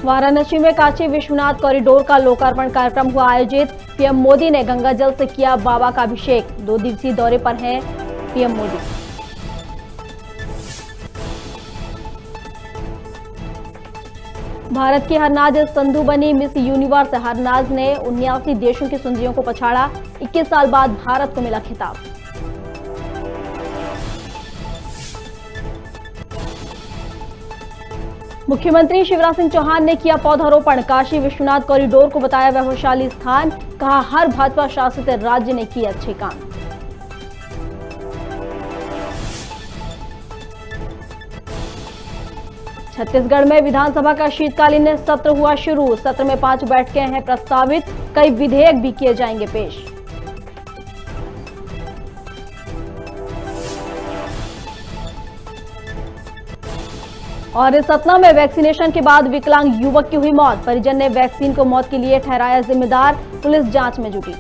वाराणसी में काशी विश्वनाथ कॉरिडोर का लोकार्पण कार्यक्रम हुआ आयोजित। पीएम मोदी ने गंगा जल से किया बाबा का अभिषेक। 2 दिवसीय दौरे पर हैं पीएम मोदी। भारत की हरनाज संधू बनी मिस यूनिवर्स। हरनाज ने 79 देशों की सुंदरियों को पछाड़ा। 21 साल बाद भारत को मिला खिताब। मुख्यमंत्री शिवराज सिंह चौहान ने किया पौधारोपण। काशी विश्वनाथ कॉरिडोर को बताया वैभवशाली स्थान। कहा, हर भाजपा शासित राज्य ने किए अच्छे काम। छत्तीसगढ़ में विधानसभा का शीतकालीन सत्र हुआ शुरू। सत्र में 5 बैठकें हैं प्रस्तावित। कई विधेयक भी किए जाएंगे पेश। और सतना में वैक्सीनेशन के बाद विकलांग युवक की हुई मौत। परिजन ने वैक्सीन को मौत के लिए ठहराया जिम्मेदार। पुलिस जांच में जुटी।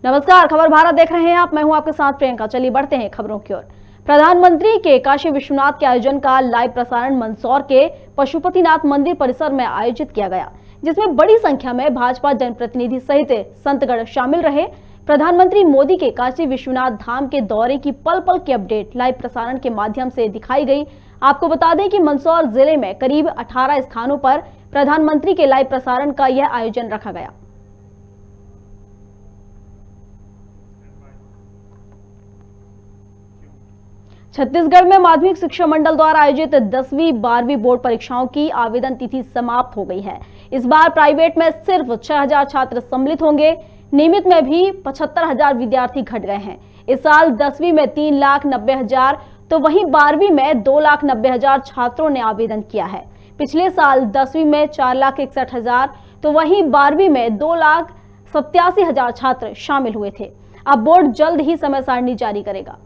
नमस्कार, खबर भारत देख रहे हैं आप। मैं हूं आपके साथ प्रियंका। चलिए बढ़ते हैं खबरों की ओर। प्रधानमंत्री के काशी विश्वनाथ के आयोजन का लाइव प्रसारण मंदसौर के पशुपतिनाथ मंदिर परिसर में आयोजित किया गया, जिसमें बड़ी संख्या में भाजपा जनप्रतिनिधि सहित संतगण शामिल रहे। प्रधानमंत्री मोदी के काशी विश्वनाथ धाम के दौरे की पल पल की अपडेट लाइव प्रसारण के माध्यम से दिखाई गई। आपको बता दें कि मंदसौर जिले में करीब 18 स्थानों पर प्रधानमंत्री के लाइव प्रसारण का यह आयोजन रखा गया। छत्तीसगढ़ में माध्यमिक शिक्षा मंडल द्वारा आयोजित 10वीं 12वीं बोर्ड परीक्षाओं की आवेदन तिथि समाप्त हो गई है। इस बार प्राइवेट में सिर्फ 6000 छात्र सम्मिलित होंगे। नियमित में भी 75,000 विद्यार्थी घट गए हैं। इस साल 10वीं में 3,90,000 तो वहीं 12वीं में 2,90,000 छात्रों ने आवेदन किया है। पिछले साल 10वीं में 4,61,000 तो वहीं 12वीं में 2,87,000 छात्र शामिल हुए थे। अब बोर्ड जल्द ही समय सारणी जारी करेगा।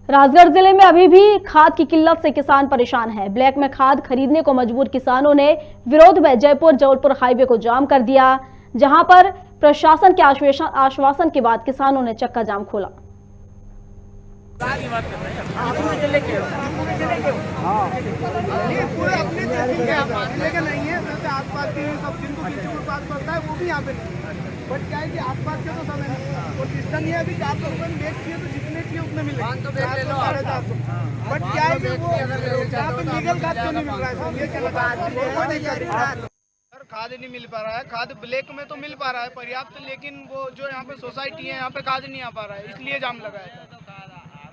राजगढ़ जिले में अभी भी खाद की किल्लत से किसान परेशान हैं। ब्लैक में खाद खरीदने को मजबूर किसानों ने विरोध में जयपुर जबलपुर हाईवे को जाम कर दिया, जहां पर प्रशासन के आश्वासन के बाद किसानों ने चक्का जाम खोला। बट क्या है कि आसपास के तो समय और सिस्टम ये है कि 400 रुपये में बेच किए तो जितने चाहिए उतने मिले। बट क्या है कि वो यहाँ पे लीगल खाद क्यों नहीं मिल रहा है? ये सर खाद नहीं मिल पा रहा है। खाद ब्लैक में तो मिल पा रहा है पर्याप्त, लेकिन वो जो यहाँ पे सोसाइटी है यहाँ पे खाद नहीं आ पा रहा है, इसलिए जाम लगा है।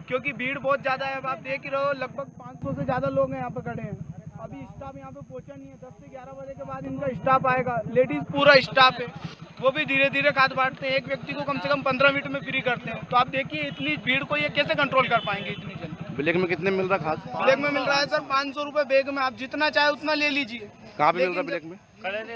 क्योंकि भीड़ बहुत ज्यादा है। अब आप देख ही रहे हो, लगभग 500 से ज्यादा लोग हैं यहाँ पे खड़े हैं। अभी स्टाफ यहाँ पे पहुंचा नहीं है। 10 से 11 बजे के बाद इनका स्टाफ आएगा। लेडीज पूरा स्टाफ है, वो भी धीरे धीरे खाद बांटते हैं। एक व्यक्ति को कम से कम 15 मिनट में फ्री करते हैं। तो आप देखिए इतनी भीड़ को ये कैसे कंट्रोल कर पाएंगे इतनी जल्दी। ब्लैक में कितने मिल रहा खाद? ब्लैक में मिल रहा है सर 500 रुपए बैग में। आप जितना चाहे उतना ले लीजिए। कहाँ पे मिल रहा है ब्लैक में?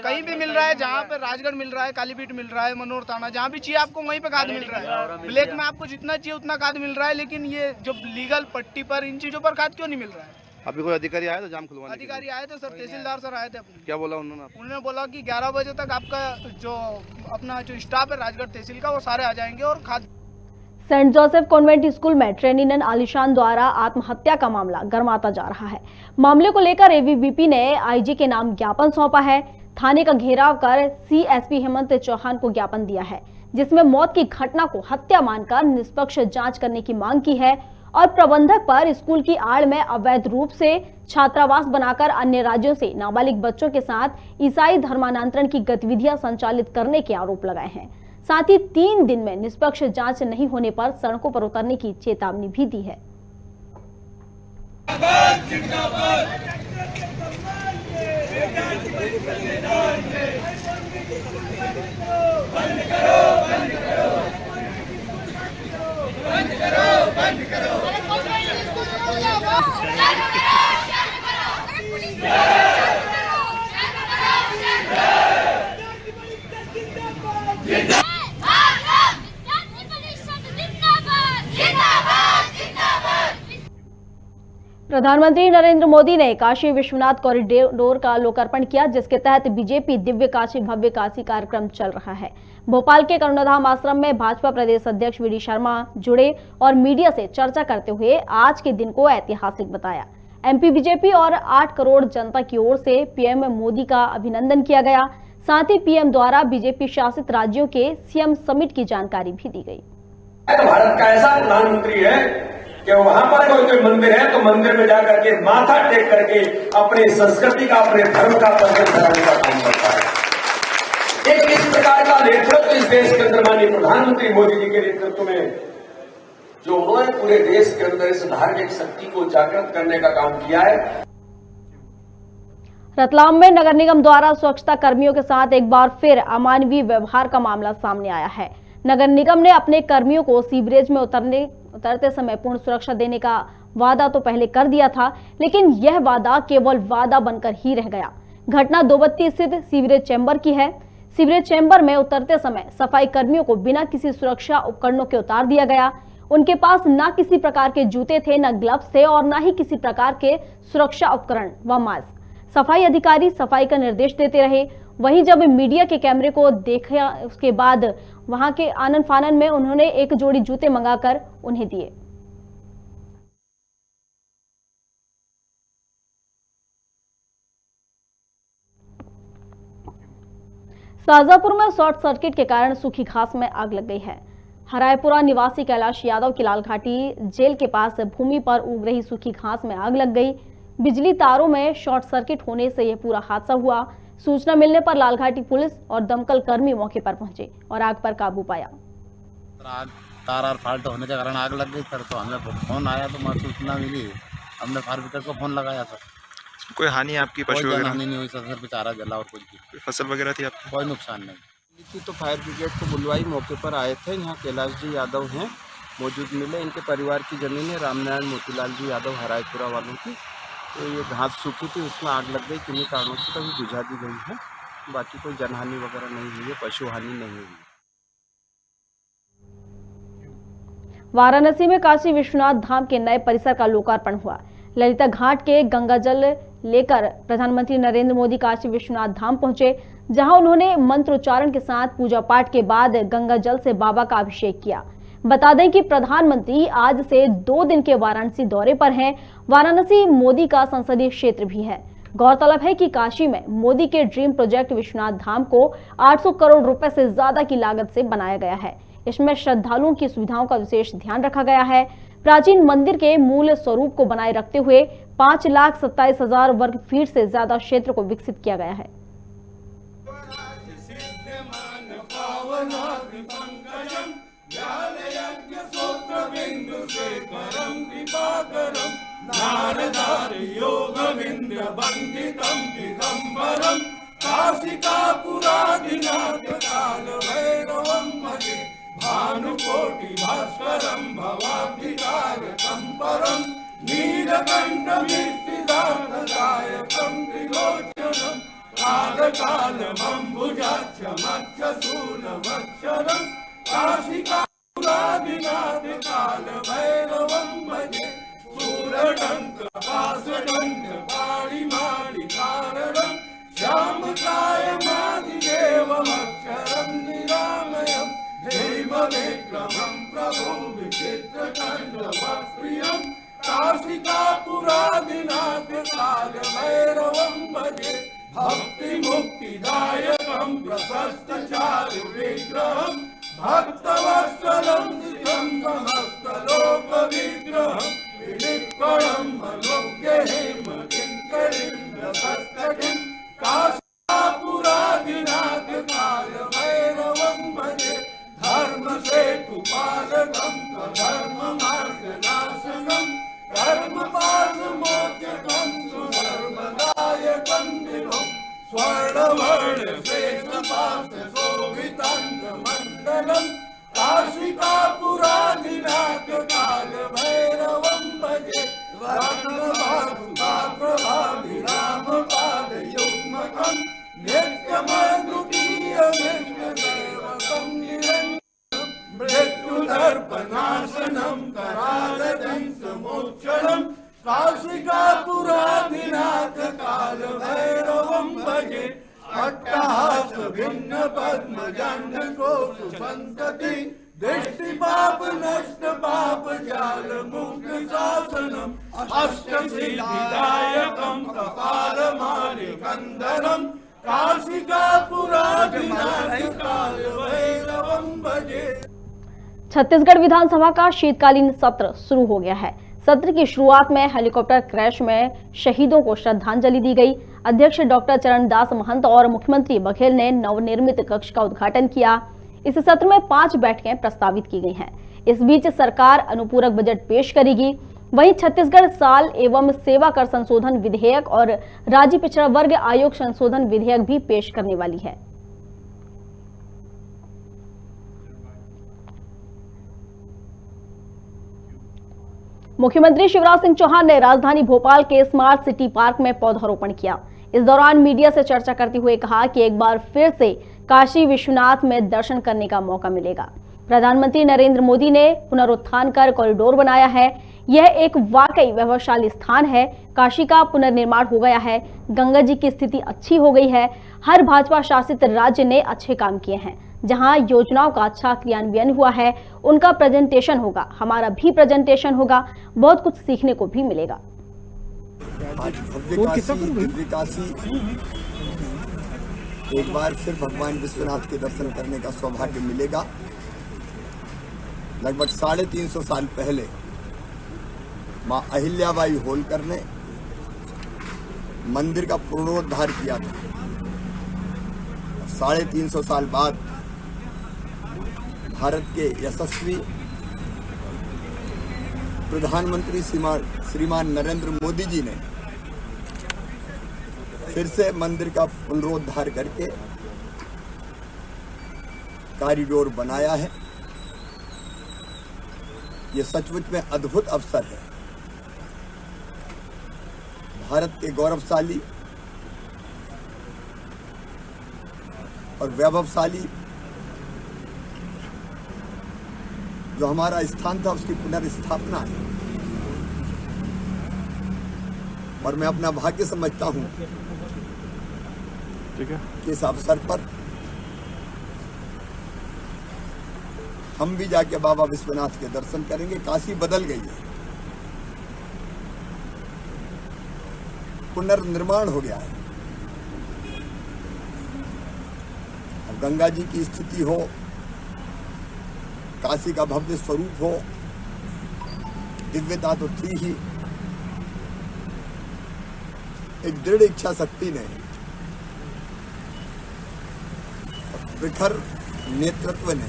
कहीं भी मिल रहा है। जहाँ पे राजगढ़ मिल रहा है, कालीपीठ मिल रहा है, मनोर थाना, जहाँ भी चाहिए आपको वहीं पे खाद मिल रहा है। ब्लैक में आपको जितना चाहिए उतना खाद मिल रहा है, लेकिन ये जो लीगल पट्टी पर इन चीजों पर खाद क्यों नहीं मिल रहा है? अभी कोई अधिकारी आया था जाम खुलवाने? अधिकारी आए थे सर, तहसीलदार सर आए थे अपने। क्या बोला उन्होंने? उन्होंने बोला कि 11 बजे तक आपका जो अपना जो स्टाफ है राजगढ़ तहसील का वो सारे आ जाएंगे और खाद। सेंट जोसेफ कॉन्वेंट स्कूल में ट्रेनिनन आलिशान द्वारा आत्महत्या का मामला गर्माता जा रहा है। मामले को लेकर एबीवीपी ने आईजी के नाम ज्ञापन सौंपा है। थाने का घेराव कर सीएसपी हेमंत चौहान को ज्ञापन दिया है, जिसमें मौत की घटना को हत्या मानकर निष्पक्ष जांच करने की मांग की है और प्रबंधक पर स्कूल की आड़ में अवैध रूप से छात्रावास बनाकर अन्य राज्यों से नाबालिग बच्चों के साथ ईसाई धर्मांतरण की गतिविधियां संचालित करने के आरोप लगाए हैं। साथ ही 3 दिन में निष्पक्ष जांच नहीं होने पर सड़कों पर उतरने की चेतावनी भी दी है। प्रधानमंत्री नरेंद्र मोदी ने काशी विश्वनाथ कॉरिडोर का लोकार्पण किया, जिसके तहत बीजेपी दिव्य काशी भव्य काशी कार्यक्रम चल रहा है। भोपाल के करुणाधाम आश्रम में भाजपा प्रदेश अध्यक्ष वी.डी. शर्मा जुड़े और मीडिया से चर्चा करते हुए आज के दिन को ऐतिहासिक बताया। एमपी बीजेपी और 8 करोड़ जनता की ओर से पीएम मोदी का अभिनंदन किया गया। साथ ही पीएम द्वारा बीजेपी शासित राज्यों के सीएम समिट की जानकारी भी दी गई। भारत का ऐसा प्रधानमंत्री है कि वहां पर कोई मंदिर है तो मंदिर में जाकर के माथा टेक करके अपनी संस्कृति का, अपने धर्म का प्रदर्शन कराने का काम करता है। एक इस प्रकार का नेतृत्व इस देश के अंदर माननीय प्रधानमंत्री मोदी जी के नेतृत्व में जो उन्होंने पूरे देश के अंदर इस धार्मिक शक्ति को जागृत करने का काम किया है। रतलाम में नगर निगम द्वारा स्वच्छता कर्मियों के साथ एक बार फिर अमानवीय व्यवहार का मामला सामने आया है। नगर निगम ने अपने कर्मियों को सीवरेज में उतरते समय पूर्ण सुरक्षा देने का वादा तो पहले कर दिया था, लेकिन यह वादा केवल वादा बनकर ही रह गया। घटना दोबत्ती स्थित सीवरेज चैम्बर की है। सीवरेज चैम्बर में उतरते समय सफाई कर्मियों को बिना किसी सुरक्षा उपकरणों के उतार दिया गया। उनके पास न किसी प्रकार के जूते थे, न ग्लव्स थे और न ही किसी प्रकार के सुरक्षा उपकरण व मास्क। सफाई अधिकारी सफाई का निर्देश देते रहे। वहीं जब मीडिया के कैमरे को देखा, उसके बाद वहां के आनन फानन में उन्होंने एक जोड़ी जूते मंगाकर उन्हें दिए। शाहजहांपुर में शॉर्ट सर्किट के कारण सूखी घास में आग लग गई है। हरायपुरा निवासी कैलाश यादव की लालघाटी जेल के पास भूमि पर उग रही सूखी घास में आग लग गई। बिजली तारों में शॉर्ट सर्किट होने से यह पूरा हादसा हुआ। सूचना मिलने पर लालघाटी पुलिस और दमकल कर्मी मौके पर पहुंचे और आग पर काबू पाया। तार फाल्ट होने के कारण आग लग गई सर, तो हमें फोन आया तो मैं सूचना मिली, हमने फायर ब्रिगेड को फोन लगाया सर। कोई हानि आपकी पशु वगैरह? हानि नहीं हुई सर, बेचारा जला और कुछ भी। कोई फसल वगैरह थी आपकी? कोई नुकसान नहीं। तो फायर ब्रिगेड को बुलवाई, मौके पर आए थे। यहाँ कैलाश जी यादव हैं, मौजूद मिले। इनके परिवार की जमीन है रामनारायण मोतीलाल जी यादव हरायपुरा वालों की। तो ये घास सूखी थी, उसमें आग लग गई। किन्हीं कारणों से तभी बुझा दी गई है। बाकी कोई जनहानि वगैरह नहीं हुई है, पशु हानि नहीं हुई। वाराणसी में काशी विश्वनाथ धाम के नए परिसर का लोकार्पण हुआ। ललिता घाट के गंगा जल लेकर प्रधानमंत्री नरेंद्र मोदी काशी विश्वनाथ धाम पहुंचे, जहां उन्होंने मंत्रोच्चारण के साथ पूजा पाठ के बाद गंगा जल से बाबा का अभिषेक किया। बता दें कि प्रधानमंत्री आज से 2 दिन के वाराणसी दौरे पर हैं। वाराणसी मोदी का संसदीय क्षेत्र भी है। गौरतलब है कि काशी में मोदी के ड्रीम प्रोजेक्ट विश्वनाथ धाम को 800 करोड़ रुपए से ज्यादा की लागत से बनाया गया है। इसमें श्रद्धालुओं की सुविधाओं का विशेष ध्यान रखा गया है। प्राचीन मंदिर के मूल स्वरूप को बनाए रखते हुए 5,27,000 वर्ग फीट से ज्यादा क्षेत्र को विकसित किया गया है। भानुकोटि भास्करं भवाब्धिकारकं परं नीलकण्ठमीर्तिदानदायकं त्रिलोचनं कालकालमम्बुजाक्षमक्षशूलमक्षरं काशिकापुरादिनाथ कालभैरवं भजे शूलडङ्कपाशडङ्कपाणिमाणिकारणं श्यामकायमादिदेवमक्षरं निरामयम् हेमविक्रमं प्रभो विचित्रकण्डवप्रियं काशिकापुरादिनाथ कालभैरवं भजे भक्तिमुक्तिदायकं प्रशस्तचारुविग्रहं भक्तवत्सलं निजं समस्तलोकविग्रहं विनिष्कळं मनोज्ञहेमकिङ्करीं रसस्तटिं काशिकापुरादिनाथ कालभैरवं भजे धर्म सेतुपालकं स्वधर्ममार्गनाशनं कर्मपाशमोचकं सुधर्मदायकं विभुं स्वर्णवर्णशेषपाशशोभिताङ्गमण्डलं काशिकापुरादिनाथ कालभैरवं भजे रत्नभासुताप्रभाभिरामपादयुग्मकं नित्यमद्वितीयमिष्टदेवकं निरञ्जनं मृत्युदर्पनाशनं करालदंसमोक्षणं काशिका पद्मजंड को सुसंतति दृष्टि पाप नष्ट पाप जाल मुक्त शासनम अष्ट सिद्धिदायकम कपाल मालिकंदरम काशिका पुराधिनाथ काल भैरवम भजे। छत्तीसगढ़ विधानसभा का शीतकालीन सत्र शुरू हो गया है। सत्र की शुरुआत में हेलीकॉप्टर क्रैश में शहीदों को श्रद्धांजलि दी गई। अध्यक्ष डॉक्टर चरणदास महंत और मुख्यमंत्री बघेल ने नवनिर्मित कक्ष का उद्घाटन किया। इस सत्र में 5 बैठकें प्रस्तावित की गई हैं। इस बीच सरकार अनुपूरक बजट पेश करेगी। वहीं छत्तीसगढ़ साल एवं सेवा कर संशोधन विधेयक और राज्य पिछड़ा वर्ग आयोग संशोधन विधेयक भी पेश करने वाली है। मुख्यमंत्री शिवराज सिंह चौहान ने राजधानी भोपाल के स्मार्ट सिटी पार्क में पौधारोपण किया। इस दौरान मीडिया से चर्चा करते हुए कहा कि एक बार फिर से काशी विश्वनाथ में दर्शन करने का मौका मिलेगा। प्रधानमंत्री नरेंद्र मोदी ने पुनरुत्थान कर कॉरिडोर बनाया है। यह एक वाकई वैभवशाली स्थान है। काशी का पुनर्निर्माण हो गया है। गंगा जी की स्थिति अच्छी हो गई है। हर भाजपा शासित राज्य ने अच्छे काम किए हैं। जहां योजनाओं का अच्छा क्रियान्वयन हुआ है उनका प्रेजेंटेशन होगा, हमारा भी प्रेजेंटेशन होगा। बहुत कुछ सीखने को भी मिलेगा। दिव्य काशी एक बार फिर भगवान विश्वनाथ के दर्शन करने का सौभाग्य मिलेगा। लगभग 350 साल पहले मां अहिल्याबाई होलकर ने मंदिर का पुनरुद्धार किया था। 350 साल बाद भारत के यशस्वी प्रधानमंत्री श्रीमान नरेंद्र मोदी जी ने फिर से मंदिर का पुनरुद्धार करके कॉरिडोर बनाया है। ये सचमुच में अद्भुत अवसर है। भारत के गौरवशाली और वैभवशाली जो हमारा स्थान था उसकी पुनर्स्थापना है। और मैं अपना भाग्य समझता हूं कि इस अवसर पर हम भी जाके बाबा विश्वनाथ के दर्शन करेंगे। काशी बदल गई है, पुनर्निर्माण हो गया है। अब गंगा जी की स्थिति हो, काशी का भव्य स्वरूप हो, दिव्यता तो थी ही। एक दृढ़ इच्छा शक्ति ने, प्रखर नेतृत्व ने,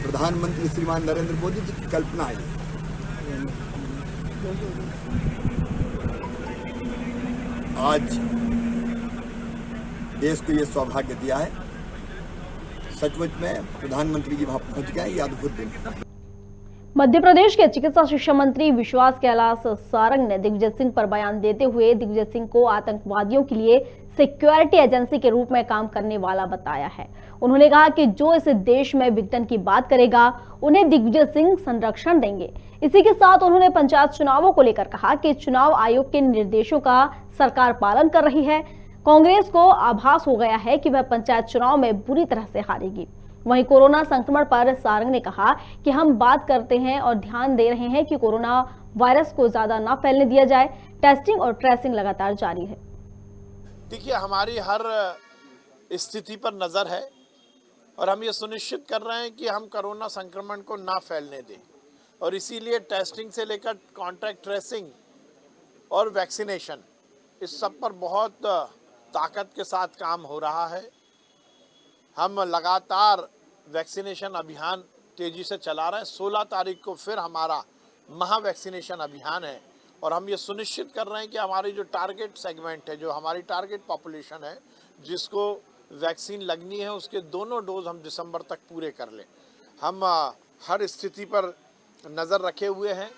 प्रधानमंत्री श्रीमान नरेंद्र मोदी जी की कल्पना आई। आज देश को ये सौभाग्य दिया है। सचमुच में प्रधानमंत्री जी वहां पहुंच गए। ये अद्भुत दिन है। मध्य प्रदेश के चिकित्सा शिक्षा मंत्री विश्वास कैलाश सारंग ने दिग्विजय सिंह पर बयान देते हुए दिग्विजय सिंह को आतंकवादियों के लिए सिक्योरिटी एजेंसी के रूप में काम करने वाला बताया है। उन्होंने कहा कि जो इस देश में विघटन की बात करेगा उन्हें दिग्विजय सिंह संरक्षण देंगे। इसी के साथ उन्होंने पंचायत चुनावों को लेकर कहा कि चुनाव आयोग के निर्देशों का सरकार पालन कर रही है। कांग्रेस को आभास हो गया है कि वह पंचायत चुनाव में बुरी तरह से हारेगी। वहीं कोरोना संक्रमण पर सारंग ने कहा कि हम बात करते हैं और ध्यान दे रहे हैं कि कोरोना वायरस को ज्यादा न फैलने दिया जाए। टेस्टिंग और ट्रेसिंग लगातार जारी है। देखिए, हमारी हर स्थिति पर नजर है और हम ये सुनिश्चित कर रहे हैं कि हम कोरोना संक्रमण को ना फैलने दें, और इसीलिए टेस्टिंग से लेकर कॉन्टैक्ट ट्रेसिंग और वैक्सीनेशन, इस सब पर बहुत ताकत के साथ काम हो रहा है। हम लगातार वैक्सीनेशन अभियान तेजी से चला रहे हैं। 16 तारीख को फिर हमारा महा वैक्सीनेशन अभियान है और हम ये सुनिश्चित कर रहे हैं कि हमारी जो टारगेट सेगमेंट है, जो हमारी टारगेट पॉपुलेशन है जिसको वैक्सीन लगनी है, उसके दोनों डोज हम दिसंबर तक पूरे कर लें। हम हर स्थिति पर नज़र रखे हुए हैं।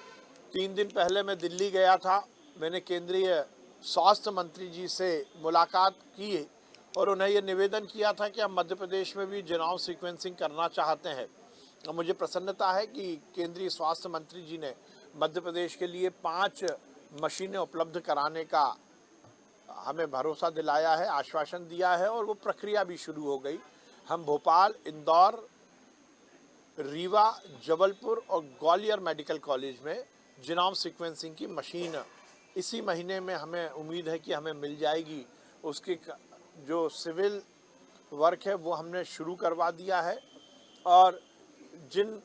3 दिन पहले मैं दिल्ली गया था। मैंने केंद्रीय स्वास्थ्य मंत्री जी से मुलाकात की और उन्हें ये निवेदन किया था कि हम मध्य प्रदेश में भी जीनोम सीक्वेंसिंग करना चाहते हैं। और मुझे प्रसन्नता है कि केंद्रीय स्वास्थ्य मंत्री जी ने मध्य प्रदेश के लिए 5 मशीनें उपलब्ध कराने का हमें भरोसा दिलाया है, आश्वासन दिया है और वो प्रक्रिया भी शुरू हो गई। हम भोपाल, इंदौर, रीवा, जबलपुर और ग्वालियर मेडिकल कॉलेज में जीनोम सीक्वेंसिंग की मशीन इसी महीने में हमें उम्मीद है कि हमें मिल जाएगी। उसकी जो सिविल वर्क है वो हमने शुरू करवा दिया है और जिन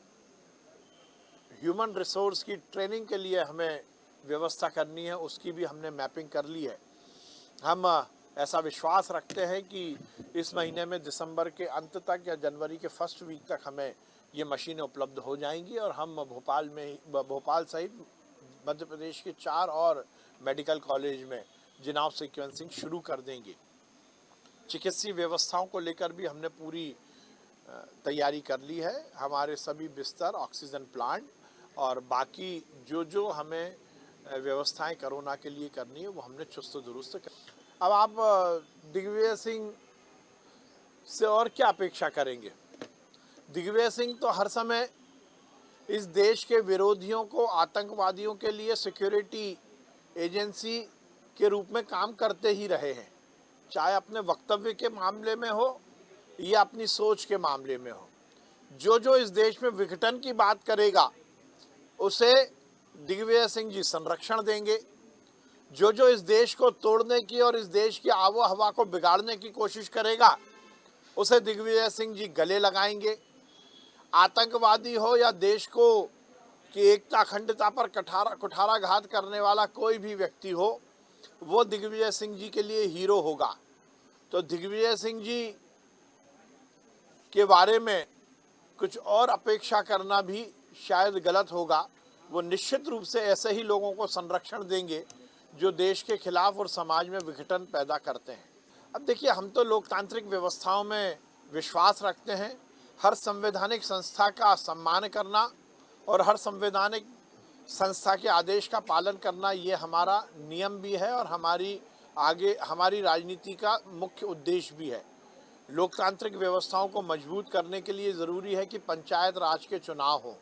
ह्यूमन रिसोर्स की ट्रेनिंग के लिए हमें व्यवस्था करनी है उसकी भी हमने मैपिंग कर ली है। हम ऐसा विश्वास रखते हैं कि इस महीने में दिसंबर के अंत तक या जनवरी के फर्स्ट वीक तक हमें ये मशीनें उपलब्ध हो जाएंगी और हम भोपाल सहित मध्य प्रदेश के 4 और मेडिकल कॉलेज में जीनोम सीक्वेंसिंग शुरू कर देंगे। चिकित्सीय व्यवस्थाओं को लेकर भी हमने पूरी तैयारी कर ली है। हमारे सभी बिस्तर, ऑक्सीजन प्लांट और बाकी जो हमें व्यवस्थाएं कोरोना के लिए करनी है वो हमने चुस्त दुरुस्त कर। अब आप दिग्विजय सिंह से और क्या अपेक्षा करेंगे? दिग्विजय सिंह तो हर समय इस देश के विरोधियों को, आतंकवादियों के लिए सिक्योरिटी एजेंसी के रूप में काम करते ही रहे हैं, चाहे अपने वक्तव्य के मामले में हो या अपनी सोच के मामले में हो। जो इस देश में विघटन की बात करेगा उसे दिग्विजय सिंह जी संरक्षण देंगे। जो इस देश को तोड़ने की और इस देश की आबो हवा को बिगाड़ने की कोशिश करेगा उसे दिग्विजय सिंह जी गले लगाएंगे। आतंकवादी हो या देश को की एकता अखंडता पर कुठाराघात करने वाला कोई भी व्यक्ति हो, वो दिग्विजय सिंह जी के लिए हीरो होगा। तो दिग्विजय सिंह जी के बारे में कुछ और अपेक्षा करना भी शायद गलत होगा। वो निश्चित रूप से ऐसे ही लोगों को संरक्षण देंगे जो देश के खिलाफ और समाज में विघटन पैदा करते हैं। अब देखिए, हम तो लोकतांत्रिक व्यवस्थाओं में विश्वास रखते हैं। हर संवैधानिक संस्था का सम्मान करना और हर संवैधानिक संस्था के आदेश का पालन करना ये हमारा नियम भी है और हमारी राजनीति का मुख्य उद्देश्य भी है। लोकतांत्रिक व्यवस्थाओं को मजबूत करने के लिए ज़रूरी है कि पंचायत राज के चुनाव हों।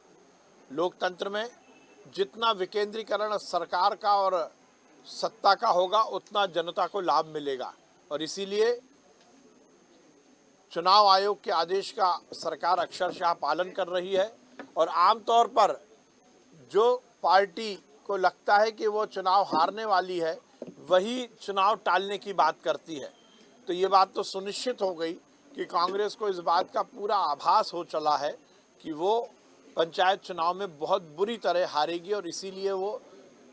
लोकतंत्र में जितना विकेंद्रीकरण सरकार का और सत्ता का होगा उतना जनता को लाभ मिलेगा और इसीलिए चुनाव आयोग के आदेश का सरकार अक्षरशः पालन कर रही है। और आमतौर पर जो पार्टी को लगता है कि वो चुनाव हारने वाली है वही चुनाव टालने की बात करती है। तो ये बात तो सुनिश्चित हो गई कि कांग्रेस को इस बात का पूरा आभास हो चला है कि वो पंचायत चुनाव में बहुत बुरी तरह हारेगी और इसीलिए वो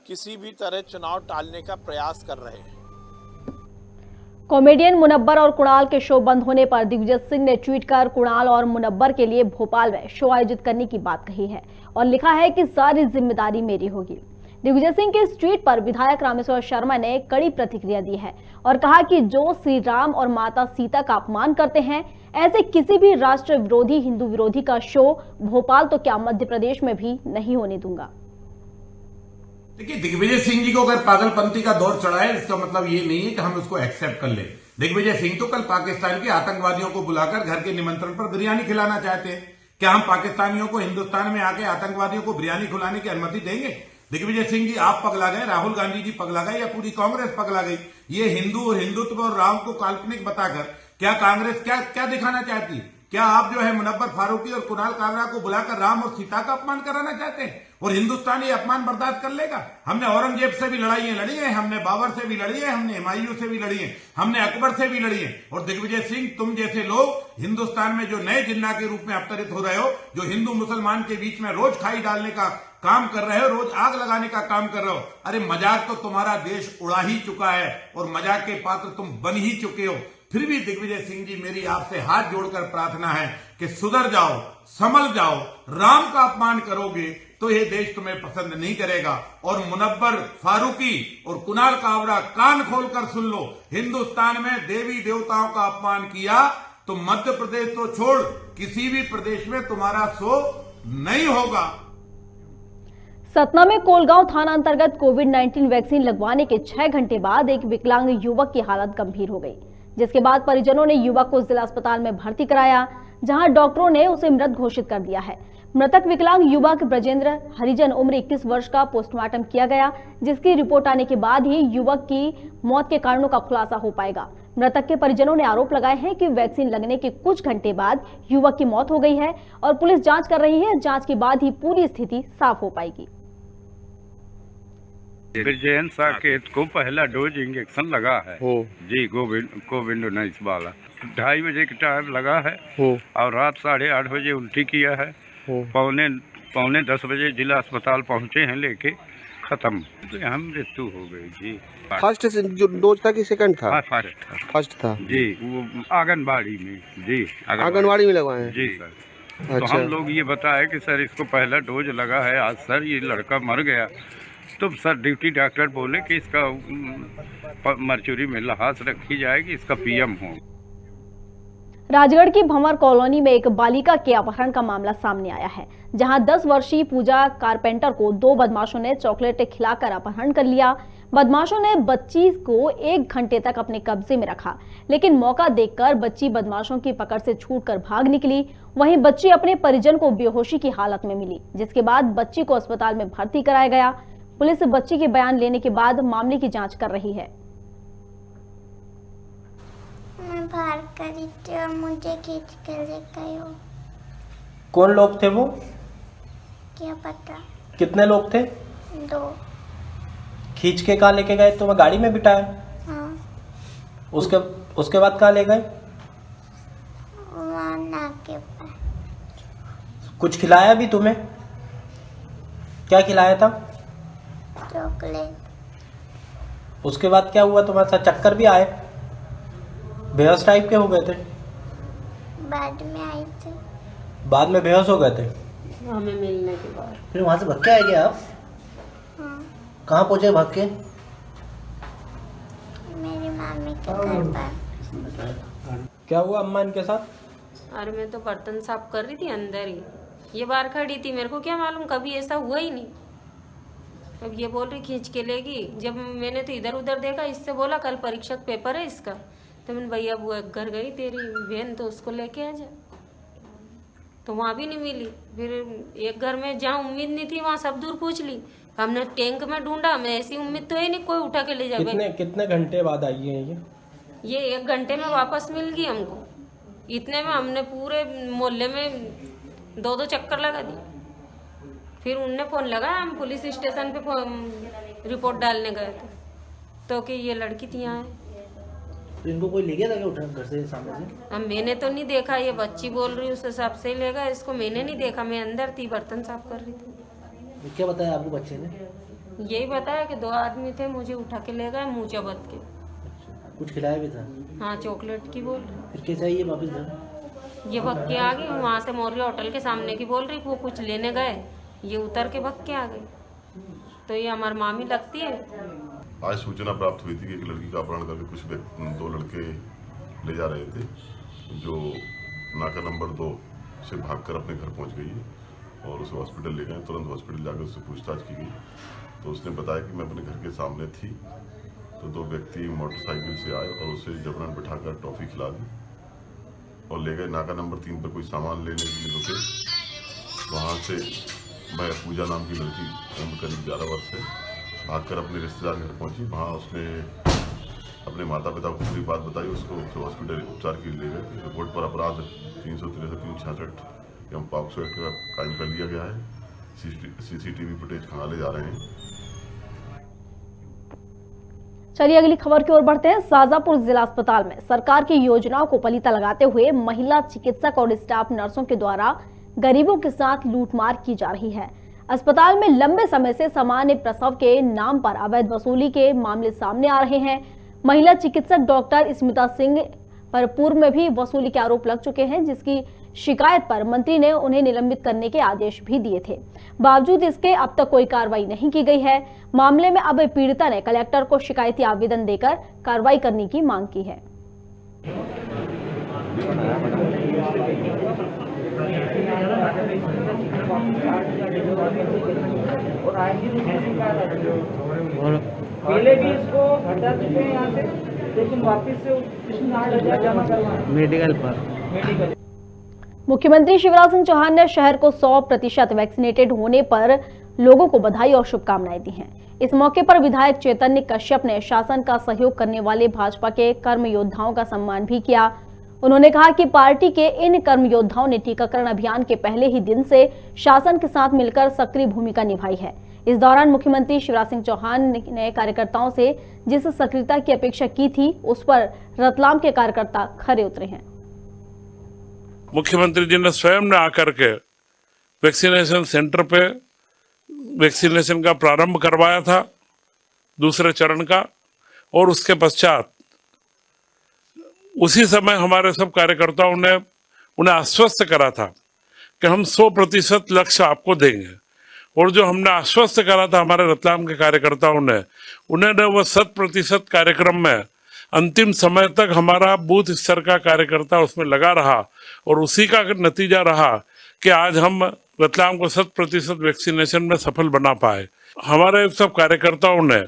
किसी भी तरह चुनाव टालने का प्रयास कर रहे हैं। कॉमेडियन मुनब्बर और कुणाल के शो बंद होने पर दिग्विजय सिंह ने ट्वीट कर कुणाल और मुनब्बर के लिए भोपाल में शो आयोजित करने की बात कही है और लिखा है कि सारी जिम्मेदारी मेरी होगी। दिग्विजय सिंह के इस ट्वीट पर विधायक रामेश्वर शर्मा ने कड़ी प्रतिक्रिया दी है और कहा कि जो श्री राम और माता सीता का अपमान करते हैं, ऐसे किसी भी राष्ट्र विरोधी, हिंदू विरोधी का शो भोपाल तो क्या मध्य प्रदेश में भी नहीं होने दूंगा। देखिए, दिग्विजय सिंह जी को अगर पागलपंथी का दौर चढ़ा है इसका मतलब ये नहीं है कि हम उसको एक्सेप्ट कर ले। दिग्विजय सिंह तो कल पाकिस्तान के आतंकवादियों को बुलाकर घर के निमंत्रण पर बिरयानी खिलाना चाहते हैं। क्या हम पाकिस्तानियों को हिंदुस्तान में आके आतंकवादियों को बिरयानी खिलाने की अनुमति देंगे? दिग्विजय सिंह जी आप पगला गए, राहुल गांधी जी पगला गए या पूरी कांग्रेस पगला गई? ये हिंदू और हिंदुत्व और राम को काल्पनिक बताकर क्या कांग्रेस क्या दिखाना चाहती? क्या आप जो है मुनब्बर फारूकी और कुणाल कामरा को बुलाकर राम और सीता का अपमान कराना चाहते हैं और हिंदुस्तान ये अपमान बर्दाश्त कर लेगा? हमने औरंगजेब से भी लड़ाइयां लड़ी है, हमने बाबर से भी लड़ी है, हमने हुमायूं से भी लड़ी है, हमने अकबर से भी लड़ी है। और दिग्विजय सिंह, तुम जैसे लोग हिंदुस्तान में जो नए जिन्ना के रूप में अवतरित हो रहे हो, जो हिंदू मुसलमान के बीच में रोज खाई डालने का काम कर रहे हो, रोज आग लगाने का काम कर रहे हो। अरे मजाक तो तुम्हारा देश उड़ा ही चुका है और मजाक के पात्र तुम बन ही चुके हो। फिर भी दिग्विजय सिंह जी, मेरी आपसे हाथ जोड़कर प्रार्थना है कि सुधर जाओ, संभल जाओ। राम का अपमान करोगे तो ये देश तुम्हें पसंद नहीं करेगा। और मुनब्बर फारूकी और कुणाल कावड़ा, कान खोलकर सुन लो, हिंदुस्तान में देवी देवताओं का अपमान किया तो मध्य प्रदेश तो छोड़ किसी भी प्रदेश में तुम्हारा शो नहीं होगा। सतना में कोलगांव थाना अंतर्गत कोविड-19 वैक्सीन लगवाने के 6 घंटे बाद एक विकलांग युवक की हालत गंभीर हो गई, जिसके बाद परिजनों ने युवक को जिला अस्पताल में भर्ती कराया, जहां डॉक्टरों ने उसे मृत घोषित कर दिया है। मृतक विकलांग युवक ब्रजेंद्र हरिजन उम्र 21 वर्ष का पोस्टमार्टम किया गया, जिसकी रिपोर्ट आने के बाद ही युवक की मौत के कारणों का खुलासा हो पाएगा। मृतक के परिजनों ने आरोप लगाए हैं कि वैक्सीन लगने के कुछ घंटे बाद युवक की मौत हो गई है और पुलिस जांच कर रही है। जांच के बाद ही पूरी स्थिति साफ हो पाएगी। ब्रजेंद्र साकेत को पहला डोज इंजेक्शन लगा है जी, कोविड 19 वाला 2:30 बजे के टाइम लगा है और रात 8:30 बजे उल्टी किया है। पौने 10 बजे जिला अस्पताल पहुंचे हैं लेके, खत्म तो यहाँ मृत्यु हो गई जी। फर्स्ट जो डोज था कि सेकंड था? फर्स्ट था जी, वो आंगनबाड़ी में जी, आंगनबाड़ी में लगवाए हैं जी सर। अच्छा। तो हम लोग ये बताए कि सर इसको पहला डोज लगा है आज सर, ये लड़का मर गया। तो सर ड्यूटी डॉक्टर बोले कि इसका मर्चुरी में लाश रखी जाएगी, इसका पीएम हो। राजगढ़ की भंवर कॉलोनी में एक बालिका के अपहरण का मामला सामने आया है, जहां 10 वर्षीय पूजा कारपेंटर को 2 बदमाशों ने चॉकलेट खिलाकर अपहरण कर लिया। बदमाशों ने बच्ची को 1 घंटे तक अपने कब्जे में रखा, लेकिन मौका देखकर बच्ची बदमाशों की पकड़ से छूटकर भाग निकली। वहीं बच्ची अपने परिजन को बेहोशी की हालत में मिली, जिसके बाद बच्ची को अस्पताल में भर्ती कराया गया। पुलिस बच्ची के बयान लेने के बाद मामले की जांच कर रही है। मैं बाहर करी थी और मुझे खींच कर ले गए हो। कौन लोग थे वो? क्या पता। कितने लोग थे? 2। खींच के कहाँ लेके गए? तुम्हें गाड़ी में बिठाया? हाँ। उसके बाद कहाँ ले गए? वहाँ नाके पर। कुछ खिलाया भी तुम्हें? क्या खिलाया था? चॉकलेट। उसके बाद क्या हुआ? तुम्हारे साथ चक्कर भी आए? बेहोश टाइप के हो गए थे? बाद में आई थे। बाद में बेहोश हो गए थे? हमें मिलने के बाद। फिर वहां से भाग के आए क्या आप? हाँ। कहाँ पहुंचे भाग के? मेरी मामी के घर पर। क्या हुआ अम्मा इनके साथ? अरे मैं तो बर्तन साफ कर रही थी अंदर ही, ये बाहर खड़ी थी, मेरे को क्या मालूम, कभी ऐसा हुआ ही नहीं। अब ये बोल रही खींच के लेगी। जब मैंने तो इधर उधर देखा, इससे बोला कल परीक्षा पेपर है इसका, तो मैंने भैया बुआ घर गई तेरी बहन तो उसको लेके आ जा, तो वहाँ भी नहीं मिली। फिर एक घर में जहाँ उम्मीद नहीं थी वहाँ सब दूर पूछ ली, हमने टैंक में ढूंढा, मैं ऐसी उम्मीद तो है नहीं कोई उठा के ले जाए। कितने घंटे बाद आई है ये 1 घंटे में वापस मिल गई हमको। इतने में हमने पूरे मोहल्ले में 2-2 चक्कर लगा दी। फिर उनने फोन लगाया, हम पुलिस स्टेशन पे रिपोर्ट डालने गए थे, तो कि ये लड़की थी यहाँ है। तो इनको कोई ले गया था क्या उठा घर से सामने से? अब मैंने तो नहीं देखा, ये बच्ची बोल रही उस हिसाब से ही ले गया इसको, मैंने नहीं देखा, मैं अंदर थी बर्तन साफ कर रही थी। क्या बताया आपको बच्चे ने? यही बताया कि 2 आदमी थे, मुझे उठा के ले गए मुँह चबत के। कुछ खिलाया भी था? हाँ चॉकलेट की बोल रही। फिर कैसे आई ये वापस घर? ये भग के आ गई, वहाँ से मौर्य होटल के सामने की बोल रही वो कुछ लेने गए, ये उतर के भग के आ गई। तो ये हमारी मामी लगती है। आज सूचना प्राप्त हुई थी कि एक लड़की का अपहरण करके कुछ 2 लड़के ले जा रहे थे, जो नाका नंबर 2 से भागकर अपने घर पहुंच गई है और उसे हॉस्पिटल ले गए। तुरंत हॉस्पिटल जाकर उससे पूछताछ की गई तो उसने बताया कि मैं अपने घर के सामने थी, तो 2 व्यक्ति मोटरसाइकिल से आए और उसे जबरन बिठाकर टॉफी खिला दी और ले गए। नाका नंबर 3 पर कोई सामान लेने के लिए रुके, वहाँ से मैं पूजा नाम की लड़की उम्र करीब 11 वर्ष है भागकर अपने रिश्तेदार घर पहुंची। वहाँ उसने अपने माता पिता को पूरी बात बताई, उसको हॉस्पिटल उपचार के लिए ले गए। रिपोर्ट पर अपराध 363, 366 एवं पॉक्सो एक्ट का कायम कर लिया गया है। सीसीटीवी फुटेज खंगाले जा रहे हैं। चलिए अगली खबर की ओर बढ़ते हैं। शाजापुर जिला अस्पताल में सरकार की योजनाओं को पलीता लगाते हुए महिला चिकित्सक और स्टाफ नर्सों के द्वारा गरीबों के साथ लूटमार की जा रही है। अस्पताल में लंबे समय से सामान्य प्रसव के नाम पर अवैध वसूली के मामले सामने आ रहे हैं। महिला चिकित्सक डॉक्टर स्मिता सिंह पर पूर्व में भी वसूली के आरोप लग चुके हैं, जिसकी शिकायत पर मंत्री ने उन्हें निलंबित करने के आदेश भी दिए थे। बावजूद इसके अब तक कोई कार्रवाई नहीं की गई है। मामले में अब पीड़िता ने कलेक्टर को शिकायती आवेदन देकर कार्रवाई करने की मांग की है। पहले भी इसको हटा चुके हैं यहाँ से, लेकिन वापस से इसमें 8,000 जमा करवाएं मेडिकल पर। मुख्यमंत्री शिवराज सिंह चौहान ने शहर को 100% वैक्सीनेटेड होने पर लोगों को बधाई और शुभकामनाएं दी हैं। इस मौके पर विधायक चैतन्य कश्यप ने शासन का सहयोग करने वाले भाजपा के कर्म योद्धाओं का सम्मान भी किया। उन्होंने कहा कि पार्टी के इन कर्म योद्धाओं ने टीकाकरण अभियान के पहले ही दिन से शासन के साथ मिलकर सक्रिय भूमिका निभाई है। इस दौरान मुख्यमंत्री शिवराज सिंह चौहान ने कार्यकर्ताओं से जिस सक्रियता की अपेक्षा की थी, उस पर रतलाम के कार्यकर्ता खरे उतरे हैं। मुख्यमंत्री जी ने स्वयं ने आकर के वैक्सीनेशन सेंटर पे वैक्सीनेशन का प्रारंभ करवाया था, दूसरे चरण का, और उसके पश्चात उसी समय हमारे सब कार्यकर्ताओं ने उन्हें आश्वस्त करा था कि हम 100% लक्ष्य आपको देंगे। और जो हमने आश्वस्त करा था हमारे रतलाम के कार्यकर्ताओं ने, उन्होंने वो 100% कार्यक्रम में अंतिम समय तक हमारा बूथ स्तर का कार्यकर्ता उसमें लगा रहा, और उसी का नतीजा रहा कि आज हम रतलाम को 100% वैक्सीनेशन में सफल बना पाए। हमारे सब कार्यकर्ताओं ने,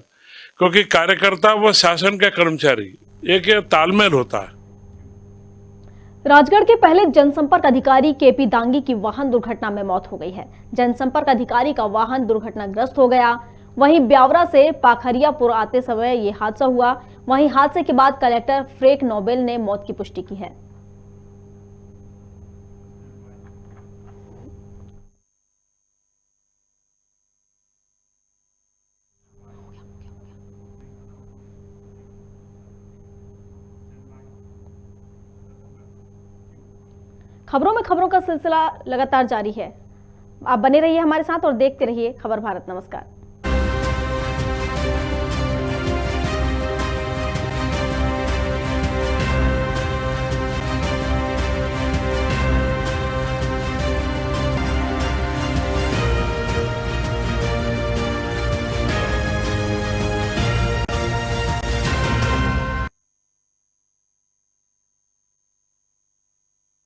क्योंकि कार्यकर्ता व शासन के कर्मचारी एक तालमेल होता है। राजगढ़ के पहले जनसंपर्क अधिकारी केपी दांगी की वाहन दुर्घटना में मौत हो गई है। जनसंपर्क अधिकारी का वाहन दुर्घटनाग्रस्त हो गया। वहीं ब्यावरा से पाखरियापुर आते समय ये हादसा हुआ। वहीं हादसे के बाद कलेक्टर फ्रेक नोबेल ने मौत की पुष्टि की है। खबरों में खबरों का सिलसिला लगातार जारी है। आप बने रहिए हमारे साथ और देखते रहिए खबर भारत। नमस्कार।